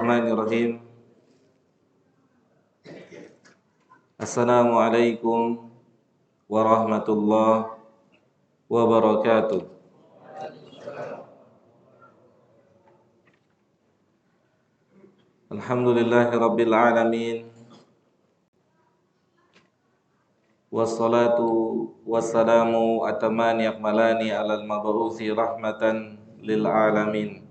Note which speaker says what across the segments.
Speaker 1: Bismillahirrahmanirrahim. Assalamualaikum warahmatullahi wabarakatuh. Alhamdulillahirabbil alamin. Wassalatu wassalamu atamani akmalani alal mab'uthi rahmatan lil alamin.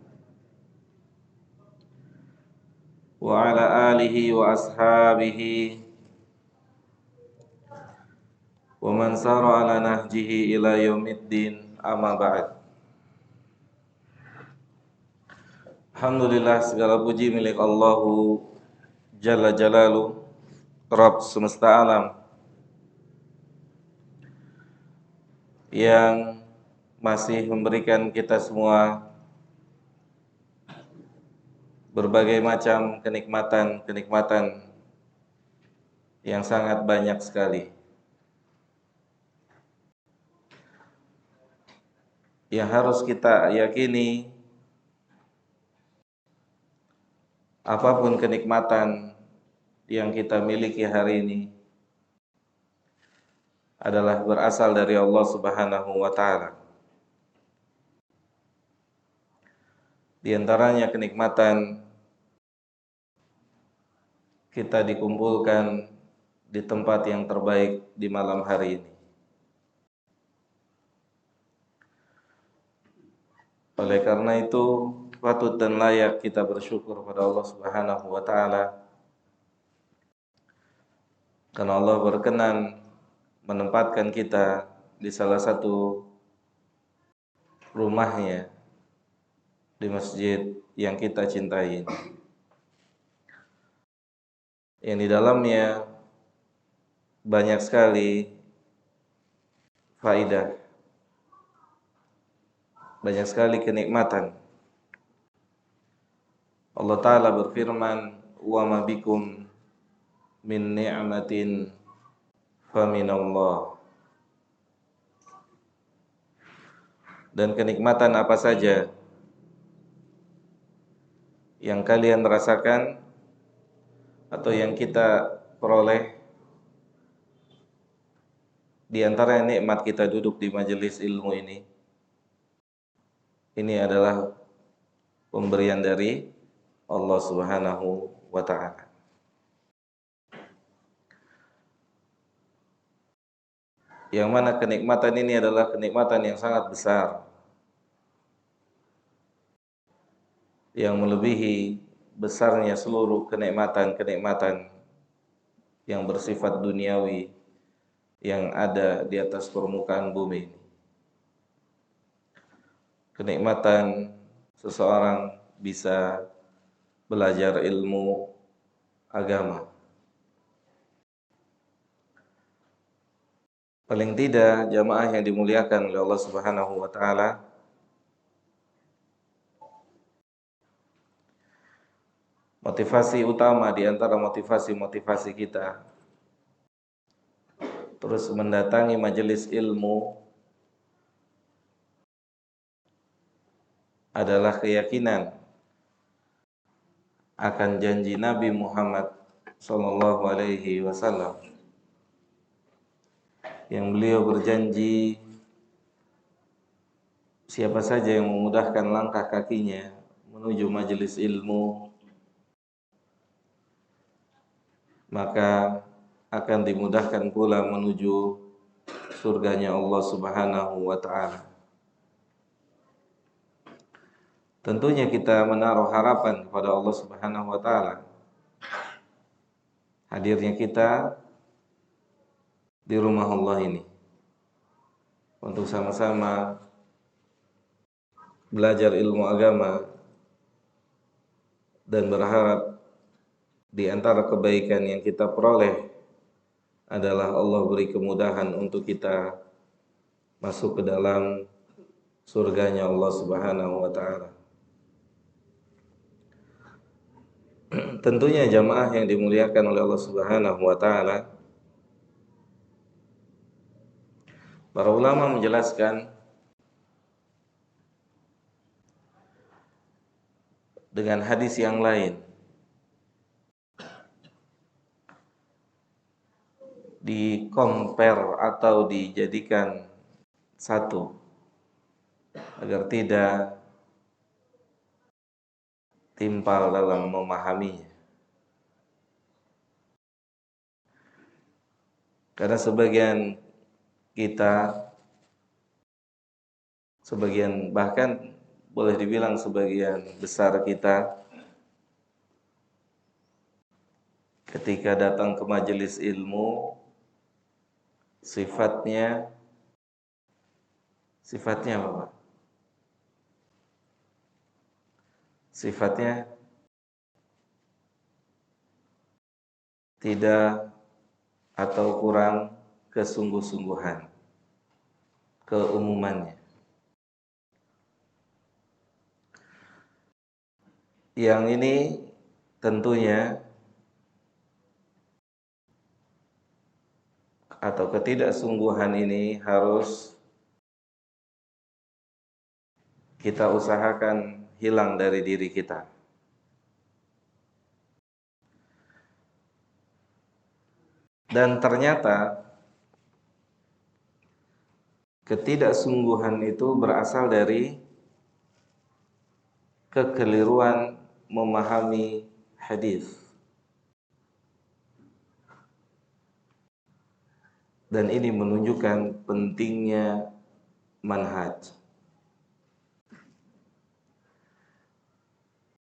Speaker 1: Wa ala alihi wa ashabihi wa man sara ala nahjihi ila yaumiddin, amma ba'd. Alhamdulillah, segala puji milik Allahu Jalla Jalalu, Rabb semesta alam, yang masih memberikan kita semua berbagai macam kenikmatan yang sangat banyak sekali. Yang harus kita yakini, apapun kenikmatan yang kita miliki hari ini adalah berasal dari Allah Subhanahu wa ta'ala. Di antaranya kenikmatan kita dikumpulkan di tempat yang terbaik di malam hari ini. Oleh karena itu, patut dan layak kita bersyukur pada Allah Subhanahu wa ta'ala, karena Allah berkenan menempatkan kita di salah satu rumahnya, di masjid yang kita cintai, yang di dalamnya banyak sekali faidah, banyak sekali kenikmatan. Allah Ta'ala berfirman, wa ma bikum min ni'matin faminallah. Dan kenikmatan apa saja yang kalian rasakan atau yang kita peroleh, di antara nikmat kita duduk di majelis ilmu ini adalah pemberian dari Allah Subhanahu wa ta'ala. Yang mana kenikmatan ini adalah kenikmatan yang sangat besar, yang melebihi besarnya seluruh kenikmatan yang bersifat duniawi yang ada di atas permukaan bumi ini. Kenikmatan seseorang bisa belajar ilmu agama. Paling tidak jamaah yang dimuliakan oleh Allah Subhanahu wa ta'ala, motivasi utama di antara motivasi kita terus mendatangi majelis ilmu adalah keyakinan akan janji Nabi Muhammad sallallahu alaihi wasallam, yang beliau berjanji siapa saja yang memudahkan langkah kakinya menuju majelis ilmu, maka akan dimudahkan pula menuju surganya Allah Subhanahu wa ta'ala. Tentunya kita menaruh harapan kepada Allah Subhanahu wa ta'ala. Hadirnya kita di rumah Allah ini untuk sama-sama belajar ilmu agama, dan berharap di antara kebaikan yang kita peroleh adalah Allah beri kemudahan untuk kita masuk ke dalam surganya Allah Subhanahu wa ta'ala. Tentunya jamaah yang dimuliakan oleh Allah Subhanahu wa ta'ala, para ulama menjelaskan dengan hadis yang lain di compare atau dijadikan satu agar tidak timpal dalam memahaminya. Karena sebagian bahkan boleh dibilang sebagian besar kita ketika datang ke majelis ilmu sifatnya apa, Pak? Sifatnya tidak atau kurang kesungguh-sungguhan, keumumannya. Yang ini tentunya atau ketidaksungguhan ini harus kita usahakan hilang dari diri kita. Dan ternyata ketidaksungguhan itu berasal dari kekeliruan memahami hadis. Dan ini menunjukkan pentingnya manhaj.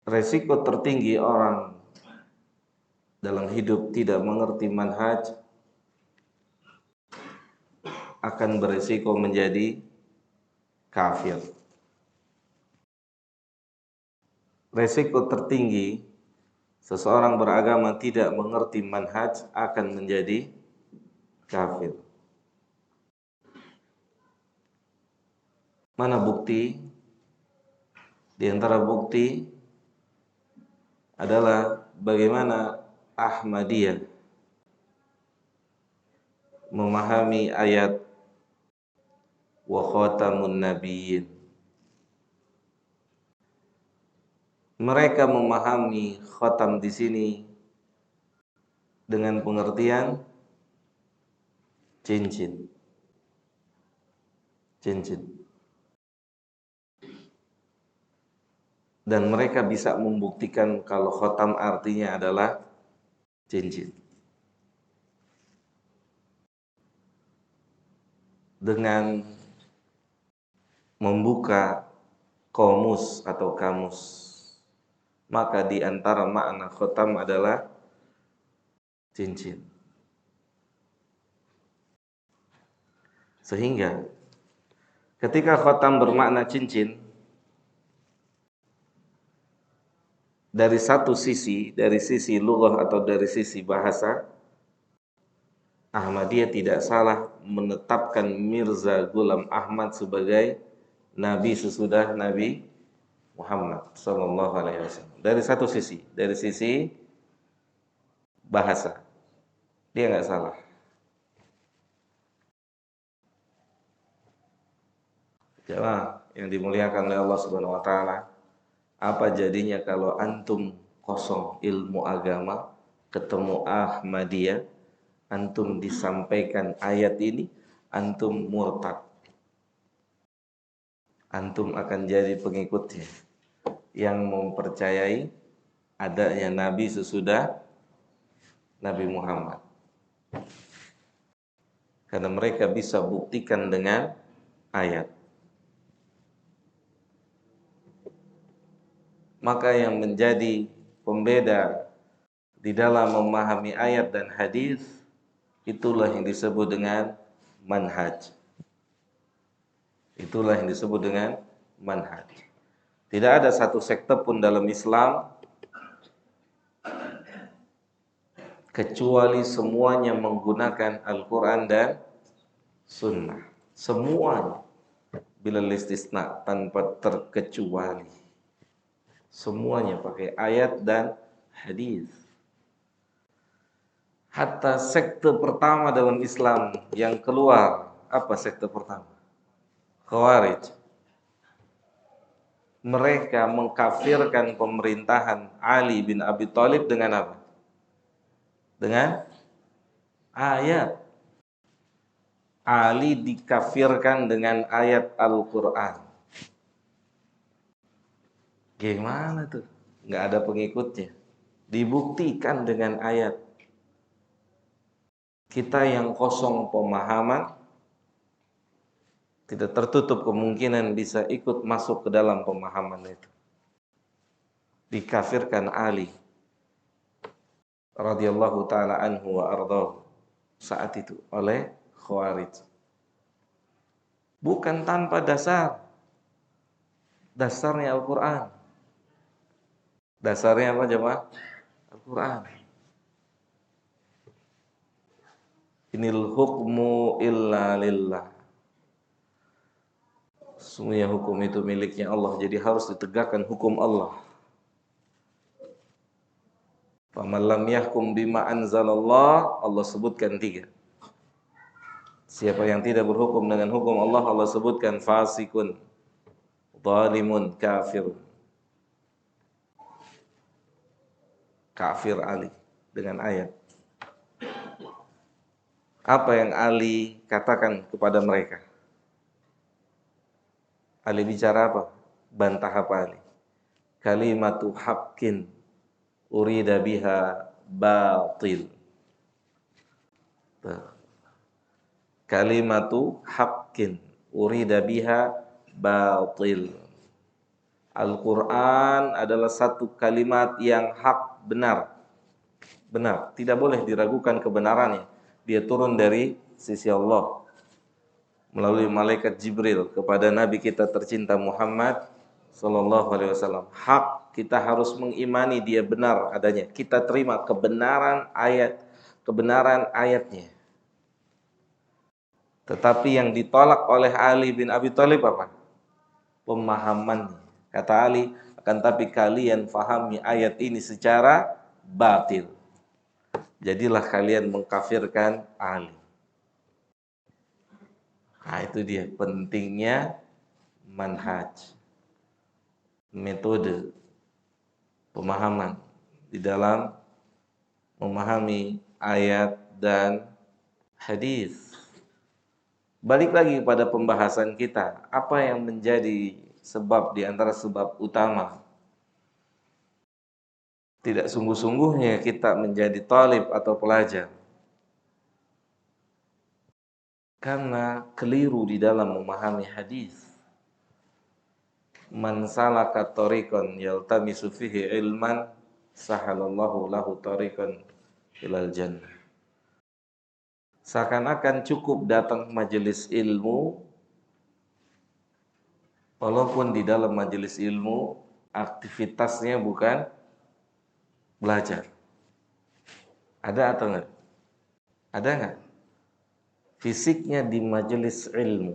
Speaker 1: Resiko tertinggi orang dalam hidup tidak mengerti manhaj akan beresiko menjadi kafir. Resiko tertinggi seseorang beragama tidak mengerti manhaj akan menjadi kafir. Mana bukti? Di antara bukti adalah bagaimana Ahmadiyah memahami ayat wa khatamun nabiyyin. Mereka memahami khatam di sini dengan pengertian cincin. Dan mereka bisa membuktikan kalau khatam artinya adalah cincin. Dengan membuka komus atau kamus, maka di antara makna khatam adalah cincin. Sehingga ketika khatam bermakna cincin, dari satu sisi, dari sisi lughah atau dari sisi bahasa, Ahmadiyah tidak salah menetapkan Mirza Ghulam Ahmad sebagai nabi sesudah Nabi Muhammad sallallahu alaihi wasallam. Dari satu sisi, dari sisi bahasa, dia nggak salah. Jemaah yang dimuliakan oleh Allah Subhanahu wa taala, apa jadinya kalau antum kosong ilmu agama, ketemu Ahmadiyah, antum disampaikan ayat ini, antum murtad. Antum akan jadi pengikutnya yang mempercayai adanya nabi sesudah Nabi Muhammad. Karena mereka bisa buktikan dengan ayat. Maka yang menjadi pembeda di dalam memahami ayat dan hadis, itulah yang disebut dengan manhaj. Itulah yang disebut dengan manhaj. Tidak ada satu sekte pun dalam Islam kecuali semuanya menggunakan Al-Quran dan Sunnah. Semuanya, bila istisna, tanpa terkecuali. Semuanya pakai ayat dan hadis. Hatta sekte pertama dalam Islam yang keluar, apa sekte pertama? Khawarij. Mereka mengkafirkan pemerintahan Ali bin Abi Thalib dengan apa? Dengan ayat. Ali dikafirkan dengan ayat Al-Quran. Gimana tuh? Nggak ada pengikutnya. Dibuktikan dengan ayat. Kita yang kosong pemahaman, tidak tertutup kemungkinan bisa ikut masuk ke dalam pemahaman itu. Dikafirkan Ali radhiyallahu taala anhu wa ardhahu saat itu oleh Khawarij. Bukan tanpa dasar. Dasarnya Al-Quran. Dasarnya apa jemaah? Al-Quran. Inil hukmu illa lillah. Sesungguhnya hukum itu miliknya Allah, jadi harus ditegakkan hukum Allah. Faman lam yahkum bima anzalallah, Allah sebutkan 3. Siapa yang tidak berhukum dengan hukum Allah, Allah sebutkan fasikun, zalimun, kafir. Kafir Ali dengan ayat. Apa yang Ali katakan kepada mereka? Ali bicara apa? Bantah apa Ali? Kalimatu haqqin urida biha batil. Kalimatu haqqin urida biha batil. Al-Quran adalah satu kalimat yang hak, benar. Benar, tidak boleh diragukan kebenarannya. Dia turun dari sisi Allah melalui malaikat Jibril kepada Nabi kita tercinta Muhammad sallallahu alaihi wasallam. Hak, kita harus mengimani dia benar adanya. Kita terima kebenaran ayatnya. Tetapi yang ditolak oleh Ali bin Abi Thalib apa? Pemahamannya. Kata Ali, akan tapi kalian fahami ayat ini secara batil. Jadilah kalian mengkafirkan Ali. Nah, itu dia pentingnya manhaj. Metode pemahaman di dalam memahami ayat dan hadis. Balik lagi pada pembahasan kita, apa yang menjadi sebab di antara sebab utama tidak sungguh-sungguhnya kita menjadi talib atau pelajar? Karena keliru di dalam memahami hadis. Man salaka tariqan yaltamisu fihi ilman sahalallahu lahu tariqan ilal jannah. Seakan-akan cukup datang majelis ilmu, walaupun di dalam majelis ilmu aktivitasnya bukan belajar. Ada atau enggak? Ada enggak? Fisiknya di majelis ilmu,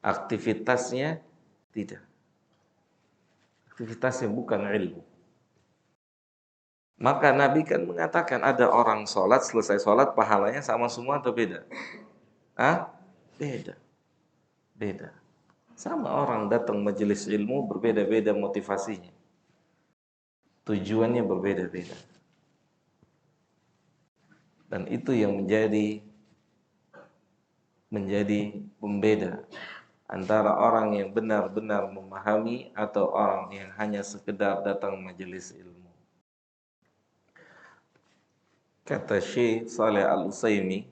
Speaker 1: aktivitasnya tidak. Aktivitasnya bukan ilmu. Maka Nabi kan mengatakan ada orang sholat, selesai sholat pahalanya sama semua atau beda? Beda. Beda. Sama orang datang majelis ilmu berbeda-beda motivasinya. Tujuannya berbeda-beda. Dan itu yang menjadi pembeda antara orang yang benar-benar memahami atau orang yang hanya sekedar datang majelis ilmu. Kata Syekh Saleh Al-Utsaimin,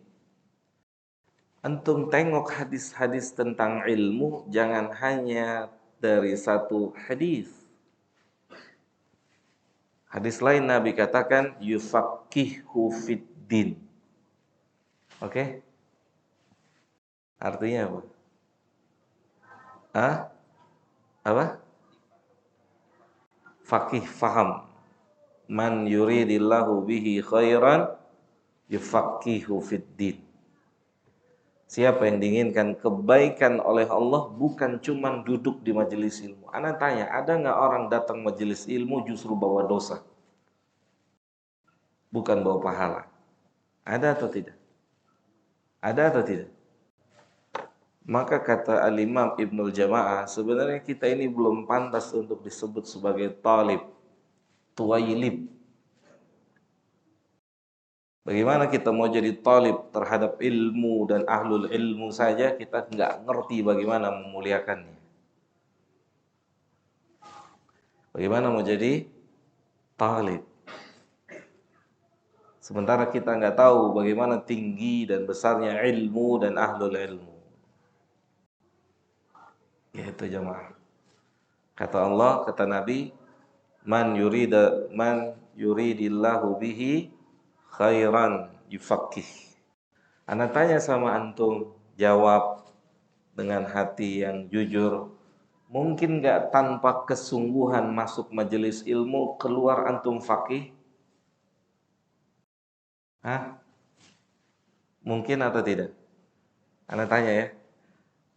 Speaker 1: antum tengok hadis-hadis tentang ilmu jangan hanya dari satu hadis. Hadis lain Nabi katakan yufaqihu fiddin. Oke? Artinya apa? Apa? Faqih, faham. Man yuridillahu bihi khairan yufaqihu fiddin. Siapa yang diinginkan kebaikan oleh Allah bukan cuma duduk di majelis ilmu. Ana tanya, ada nggak orang datang majelis ilmu justru bawa dosa? Bukan bawa pahala. Ada atau tidak? Ada atau tidak? Maka kata Al-Imam Ibnul Jamaah, sebenarnya kita ini belum pantas untuk disebut sebagai talib, tuwailib. Bagaimana kita mau jadi talib terhadap ilmu dan ahlul ilmu saja kita nggak ngerti bagaimana memuliakannya. Bagaimana mau jadi talib? Sementara kita nggak tahu bagaimana tinggi dan besarnya ilmu dan ahlul ilmu. Yaitu jemaah. Kata Allah, kata Nabi, man yuridillahu bihi khairan yufaqih. Ana tanya sama antum, jawab dengan hati yang jujur. Mungkin nggak tanpa kesungguhan masuk majelis ilmu keluar antum faqih? Hah? Mungkin atau tidak? Ana tanya ya.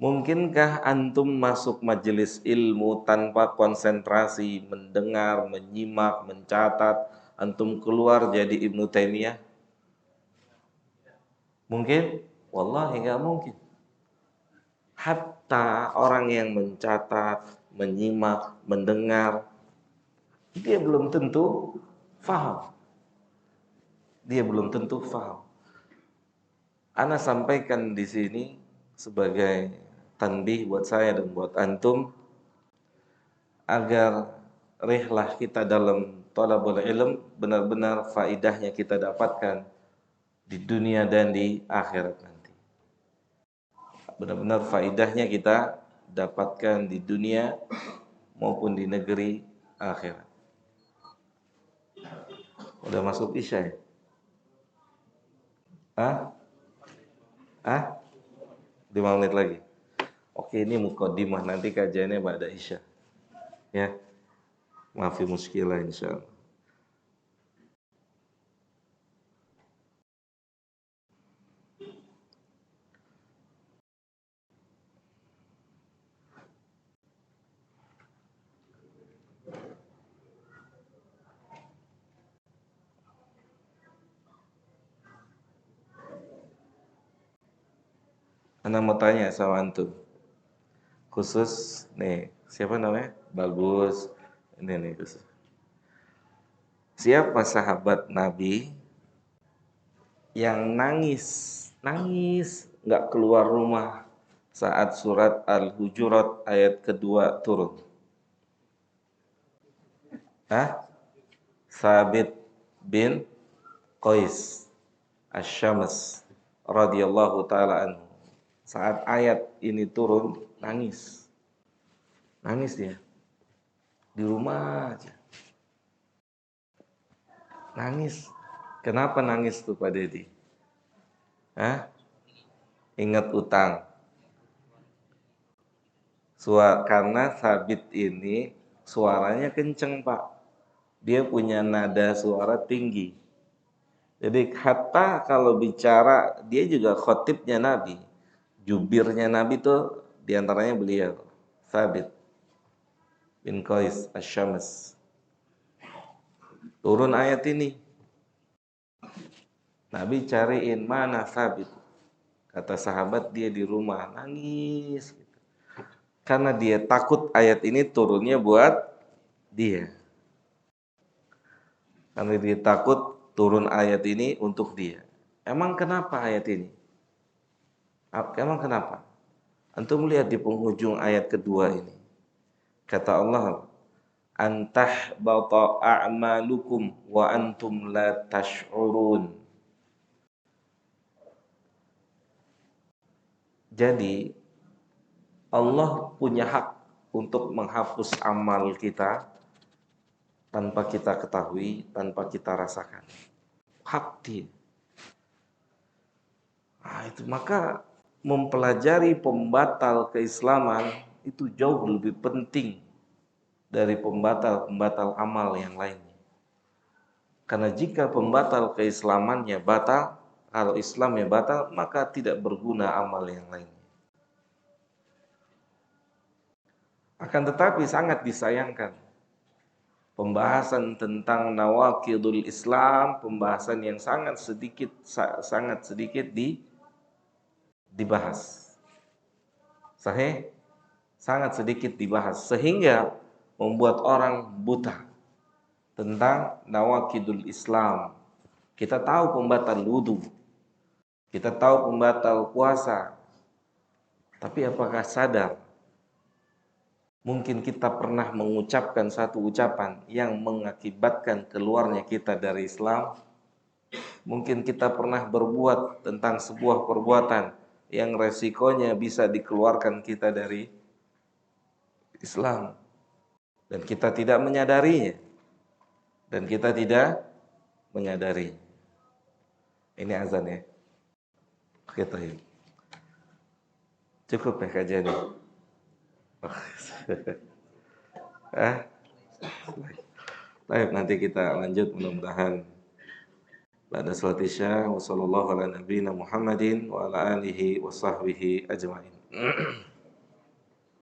Speaker 1: Mungkinkah antum masuk majelis ilmu tanpa konsentrasi, mendengar, menyimak, mencatat, antum keluar jadi Ibnu Taimiyah? Mungkin? Wallahi nggak mungkin. Hatta orang yang mencatat, menyimak, mendengar, dia belum tentu faham. Dia belum tentu faham. Ana sampaikan di sini sebagai tanbih buat saya dan buat antum agar rihlah kita dalam thalabul ilm benar-benar faidahnya kita dapatkan di dunia dan di akhirat nanti. Benar-benar faidahnya kita dapatkan di dunia maupun di negeri akhirat. Udah masuk Isya ya? Hah? Hah? 5 menit lagi. Oke, ini mukadimah, nanti kajiannya ba'da Isya. Ya. Maafi muskilah insyaallah. Ana mau tanya sama antum. Khusus nih, siapa namanya? Bagus. Ini nih khusus. Siapa sahabat Nabi yang nangis nggak keluar rumah saat surat Al-Hujurat ayat kedua turun? Hah? Sabit bin Qais Asy-Syams radhiyallahu taala anhu. Saat ayat ini turun, nangis. Nangis dia. Di rumah aja. Nangis. Kenapa nangis tuh Pak Dedi? Hah? Ingat utang. Karena Sabit ini suaranya kenceng Pak. Dia punya nada suara tinggi. Jadi hatta kalau bicara, dia juga khotibnya Nabi. Jubirnya Nabi tuh diantaranya beliau. Sabit bin Qais Asy-Syams. Turun ayat ini. Nabi cariin mana Sabit. Kata sahabat dia di rumah nangis. Karena dia takut ayat ini turunnya buat dia. Karena dia takut turun ayat ini untuk dia. Emang kenapa ayat ini? Emang kenapa? Antum lihat di penghujung ayat kedua ini. Kata Allah, antah bata a'malukum wa antum la tash'urun. Jadi Allah punya hak untuk menghapus amal kita tanpa kita ketahui, tanpa kita rasakan. Hak dia. Nah, itu maka mempelajari pembatal keislaman itu jauh lebih penting dari pembatal-pembatal amal yang lainnya. Karena jika pembatal keislamannya batal, kalau Islamnya batal, maka tidak berguna amal yang lainnya. Akan tetapi sangat disayangkan pembahasan tentang nawaqidul Islam, pembahasan yang sangat sedikit dibahas. Sahih? Sangat sedikit dibahas sehingga membuat orang buta tentang nawaqidul Islam. Kita tahu pembatal wudu, kita tahu pembatal puasa, tapi apakah sadar mungkin kita pernah mengucapkan satu ucapan yang mengakibatkan keluarnya kita dari Islam? Mungkin kita pernah berbuat tentang sebuah perbuatan yang resikonya bisa dikeluarkan kita dari Islam, dan kita tidak menyadarinya, dan kita tidak menyadari. Ini azan ya. Oke, tayyib. Cukup ya kajian ini. Baik, nanti kita lanjut mudah-mudahan pada salat Isya. Wassallallahu ala nabiyina Muhammadin wa ala alihi wa sahbihi ajmain.